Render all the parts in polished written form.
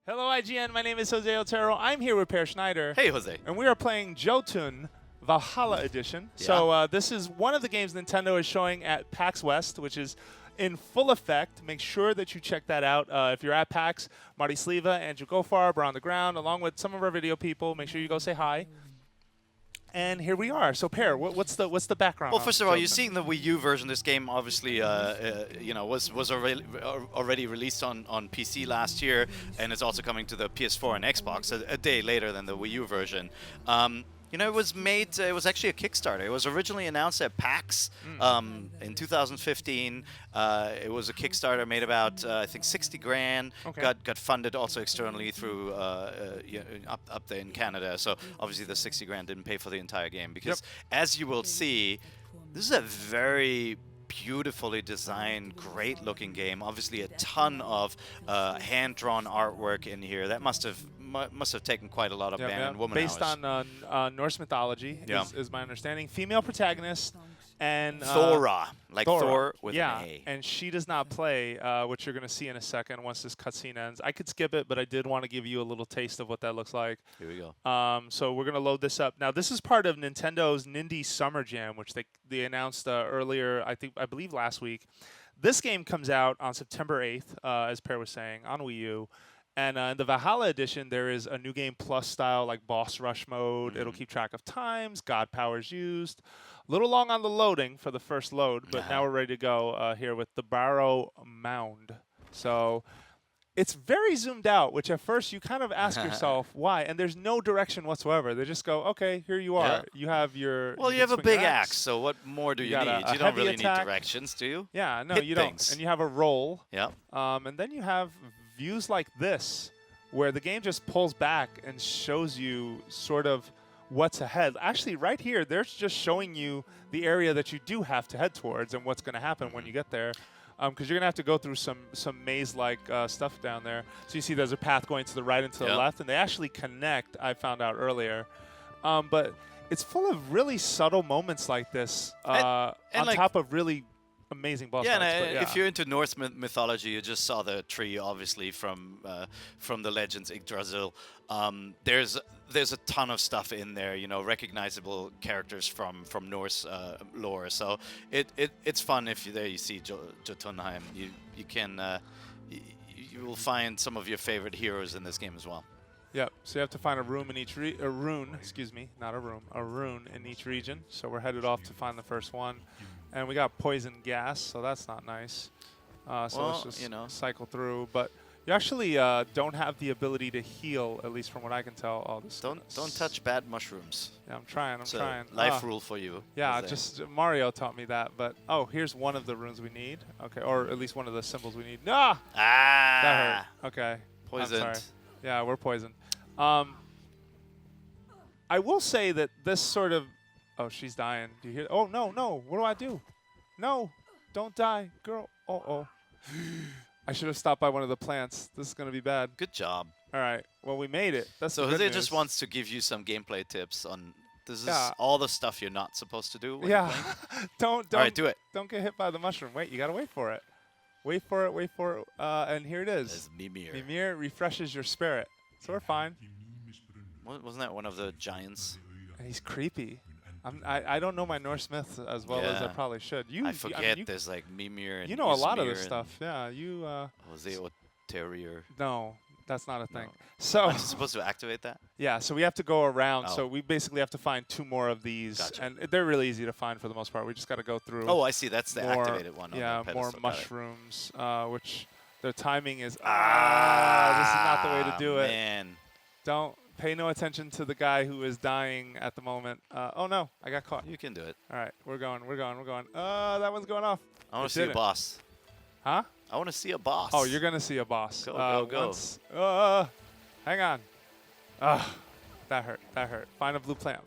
Hello, IGN. My name is Jose Otero. I'm here with Schneider. Hey, Jose. And we are playing Jotun Valhalla Edition. Yeah. So this is one of the games Nintendo is showing at PAX West, which is in full effect. Make sure that you check that out. If you're at PAX, Marty Sleva, Andrew Gofarb are on the ground, along with some of our video people. Make sure you go say hi. And here we are. So, Per, what's the background? Well, first of all, Jotun? you're seeing the Wii U version. This game obviously, was already released on PC last year, and it's also coming to the PS4 and Xbox a day later than the Wii U version. It was made. It was actually a Kickstarter. It was originally announced at PAX in 2015. It was a Kickstarter made about I think 60 grand. Okay. Got funded also externally through up there in Canada. So obviously the 60 grand didn't pay for the entire game because, as you will see, this is a very beautifully designed, great-looking game. Obviously, a ton of hand-drawn artwork in here. That must have taken quite a lot of man and woman Based hours. on Norse mythology, is my understanding. Female protagonist and Thora, like Thor with an A. And she does not play, which you're going to see in a second once this cutscene ends. I could skip it, but I did want to give you a little taste of what that looks like. Here we go. So we're going to load this up. Now, this is part of Nintendo's Nindy Summer Jam, which they announced earlier, I believe last week. This game comes out on September 8th, as Per was saying, on Wii U. And in the Valhalla edition, there is a new game plus style, like boss rush mode. It'll keep track of times, god powers used. A little long on the loading for the first load, but now we're ready to go here with the Barrow Mound. So it's very zoomed out, which at first you kind of ask yourself why. And there's no direction whatsoever. They just go, okay, here you are. Yeah. You have your. Well, you have a big axe, so what more do you need? You don't really need directions, do you? Yeah, no, Hit you things. don't. And you have a roll. Yeah. And then you have views like this, where the game just pulls back and shows you sort of what's ahead. Actually, right here, they're just showing you the area that you do have to head towards and what's going to happen when you get there. Because you're going to have to go through some maze-like stuff down there. So you see there's a path going to the right and to the left, and they actually connect, I found out earlier. But it's full of really subtle moments like this on top of really amazing boss fights. And if you're into Norse mythology, you just saw the tree, obviously, from the Legends Yggdrasil. There's a ton of stuff in there, recognizable characters from Norse lore. So it's fun if you see Jotunheim. You will find some of your favorite heroes in this game as well. Yep. So you have to find a room in each rune, excuse me, not a room, a rune in each region. So we're headed off to find the first one. And we got poison gas, so that's not nice. So let's just cycle through. But you actually don't have the ability to heal, at least from what I can tell. All this. Don't touch bad mushrooms. Yeah, I'm trying. I'm trying. Life rule for you. Yeah, just Mario taught me that. But here's one of the runes we need. Okay, or at least one of the symbols we need. That hurt. Okay. Poisoned. I'm sorry. Yeah, we're poisoned. I will say that this sort of. Oh, she's dying. Do you hear? Oh, no. What do I do? No, don't die, girl. Oh. I should have stopped by one of the plants. This is going to be bad. Good job. All right. Well, we made it. That's so the good Jose news. just wants to give you some gameplay tips on. This is all the stuff you're not supposed to do. When Don't. All right, do it. Don't get hit by the mushroom. Wait, you got to wait for it. Wait for it. And here it is. There's Mimir. Mimir refreshes your spirit. So we're fine. Wasn't that one of the giants? And he's creepy. I don't know my Norse myths as well as I probably should. I forget there's like Mimir and you know a lot of Ysmir this stuff. Yeah, you. Jose Otero. No, that's not a thing. No. So. Are you supposed to activate that? Yeah, so we have to go around. So we basically have to find 2 more of these, and they're really easy to find for the most part. We just got to go through. Oh, I see. That's the activated one. Yeah, on the more pedestal. mushrooms, which their timing is. This is not the way to do it. Man. Don't pay no attention to the guy who is dying at the moment. Oh no, I got caught. You can do it. All right, we're going. That one's going off. I want to see a boss. Huh? I want to see a boss. Oh, you're gonna see a boss. Go. Hang on. That hurt. Find a blue plant.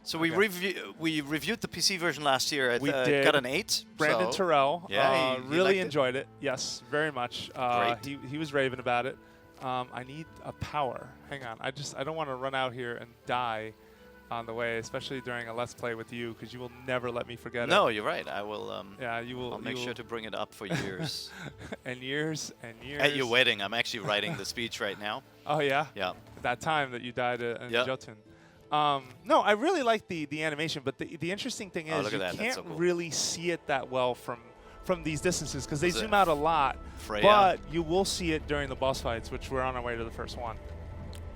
So we reviewed the PC version last year. We did. Got an 8. Brandon Terrell. Yeah, he really enjoyed it. Yes, very much. Great. He was raving about it. I need a power. Hang on. I don't want to run out here and die on the way, especially during a Let's Play with you, because you will never let me forget it. No, you're right. I will. Yeah, you will. I'll make sure to bring it up for years. And years and years. At your wedding, I'm actually writing the speech right now. Oh yeah. Yeah. That time that you died in Yep. Jotun. No, I really like the animation, but the interesting thing is you can't so cool. really see it that well from these distances because they Is it zoom out a lot. Freya? But you will see it during the boss fights, which we're on our way to the first one.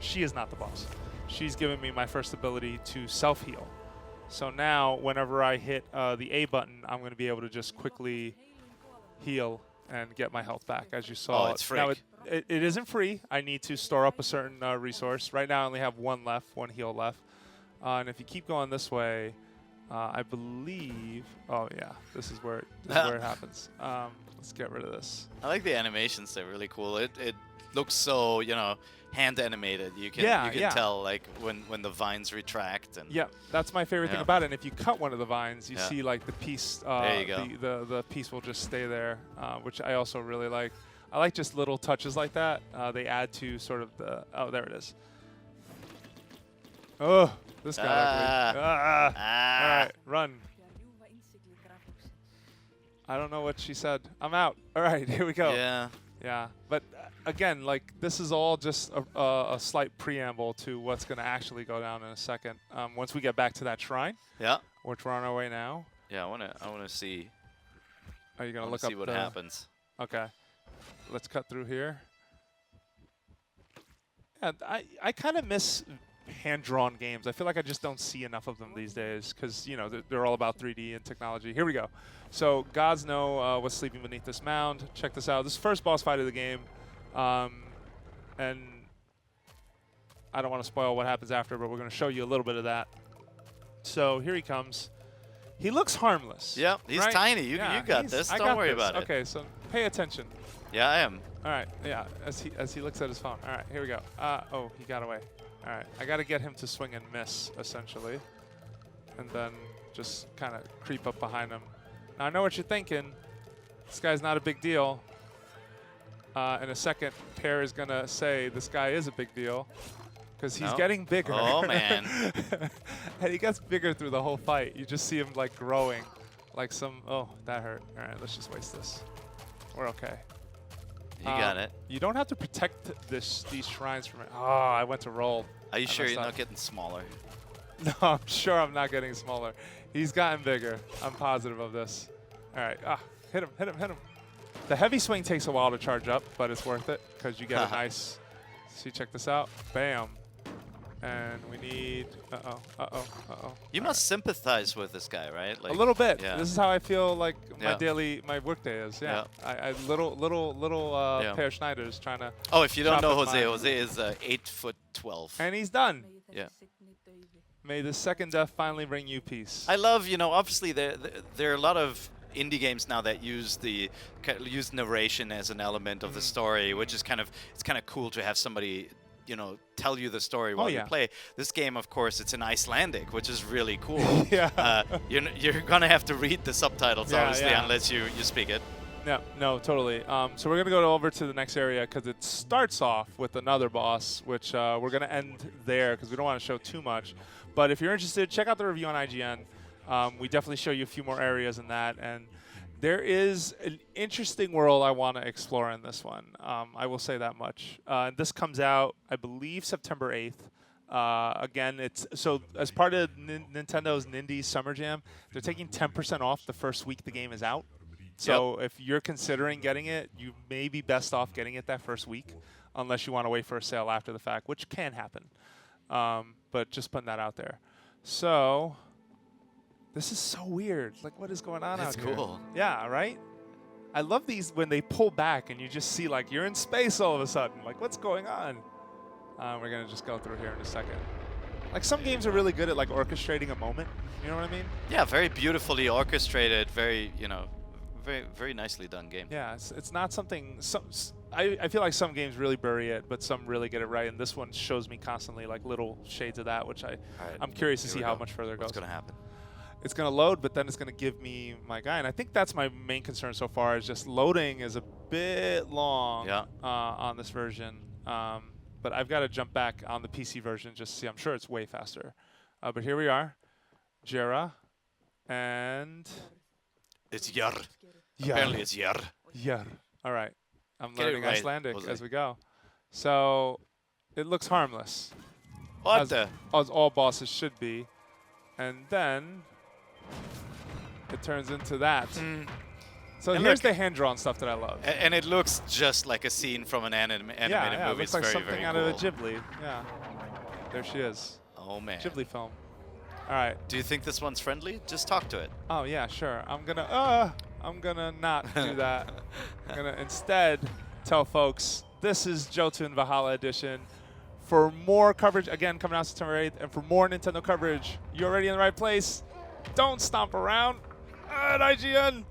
She is not the boss. She's given me my first ability to self-heal. So now, whenever I hit the A button, I'm going to be able to just quickly heal and get my health back, as you saw. Oh, it's free. Now, it isn't free. I need to store up a certain resource. Right now, I only have one heal left. And if you keep going this way, I believe... Oh, yeah. This is where it happens. Let's get rid of this. I like the animations. They're really cool. It looks so, you know, hand animated. You can tell like when the vines retract. And yeah, that's my favorite thing about it. And if you cut one of the vines, you see like the piece. There you go. The piece will just stay there, which I also really like. I like just little touches like that. They add to sort of the. Oh, there it is. Oh, this got ugly. All right, run. I don't know what she said. I'm out. All right, here we go. Yeah. Yeah, but again, like this is all just a slight preamble to what's going to actually go down in a second. Once we get back to that shrine, which we're on our way now. Yeah, I wanna see. Are you gonna look up? See what happens. Okay, let's cut through here. Yeah, I kind of miss hand-drawn games. I feel like I just don't see enough of them these days because, you know, they're all about 3D and technology. Here we go. So gods know what's sleeping beneath this mound. Check this out. This is the first boss fight of the game. And I don't want to spoil what happens after, but we're going to show you a little bit of that. So here he comes. He looks harmless. Yeah, he's tiny. You got this. Don't worry about it. Okay, so pay attention. Yeah, I am. All right, yeah, as he looks at his phone. All right, here we go. Oh, he got away. All right, I got to get him to swing and miss, essentially. And then just kind of creep up behind him. Now, I know what you're thinking. This guy's not a big deal. In a second, Pear is going to say this guy is a big deal because he's getting bigger. Oh, man. And he gets bigger through the whole fight. You just see him, like, growing. Like some... Oh, that hurt. All right, let's just waste this. We're okay. You got it. You don't have to protect these shrines from it. Oh, I went to roll. Are you sure you're not getting smaller? No, I'm sure I'm not getting smaller. He's gotten bigger. I'm positive of this. All right. Hit him, hit him, hit him. The heavy swing takes a while to charge up, but it's worth it because you get a nice... See, check this out. Bam. And we need... You must sympathize with this guy, right? Like, a little bit. Yeah. This is how I feel like my workday is. Yeah. Little Pear Schneider is trying to... Oh, if you don't know Jose, Jose is 8'12". And he's done. Yeah. May the second death finally bring you peace. I love, obviously there are a lot of indie games now that use narration as an element of the story, which is it's kind of cool to have somebody tell you the story while you play. This game, of course, it's in Icelandic, which is really cool. You're gonna have to read the subtitles, obviously, unless you speak it. Yeah, no, totally. So we're going to go over to the next area because it starts off with another boss, which we're going to end there because we don't want to show too much. But if you're interested, check out the review on IGN. We definitely show you a few more areas in that. And there is an interesting world I want to explore in this one. I will say that much. This comes out, I believe, September 8th. Again, so as part of Nintendo's Nindy Summer Jam, they're taking 10% off the first week the game is out. So if you're considering getting it, you may be best off getting it that first week, unless you want to wait for a sale after the fact, which can happen. But just putting that out there. So this is so weird. Like, what is going on out here? That's cool. Yeah, right? I love these when they pull back and you just see, like, you're in space all of a sudden. Like, what's going on? We're going to just go through here in a second. Like, some games are really good at, like, orchestrating a moment. You know what I mean? Yeah, very beautifully orchestrated, very, very, very nicely done game. Yeah, it's not something... I feel like some games really bury it, but some really get it right, and this one shows me constantly like little shades of that, which I'm curious to see how much further it goes. What's going to happen? It's going to load, but then it's going to give me my guy, and I think that's my main concern so far is just loading is a bit long on this version, but I've got to jump back on the PC version just to see. I'm sure it's way faster. But here we are, Jera, and It's Yar. Yar. Apparently it's Yar. Yar. All right, I'm Get it learning right, Icelandic Jose. as we go. So it looks harmless, What as, the? as all bosses should be, and then it turns into that. So And here's look- the hand-drawn stuff that I love. And it looks just like a scene from an animated Yeah, it movie. looks It's like very, something very out cool. of a Ghibli. Yeah, there she is, Oh man. Ghibli film. All right. Do you think this one's friendly? Just talk to it. Oh yeah, sure. I'm gonna not do that. I'm gonna instead tell folks this is Jotun Valhalla edition. For more coverage, again coming out September 8th, and for more Nintendo coverage, you're already in the right place. Don't stomp around at IGN.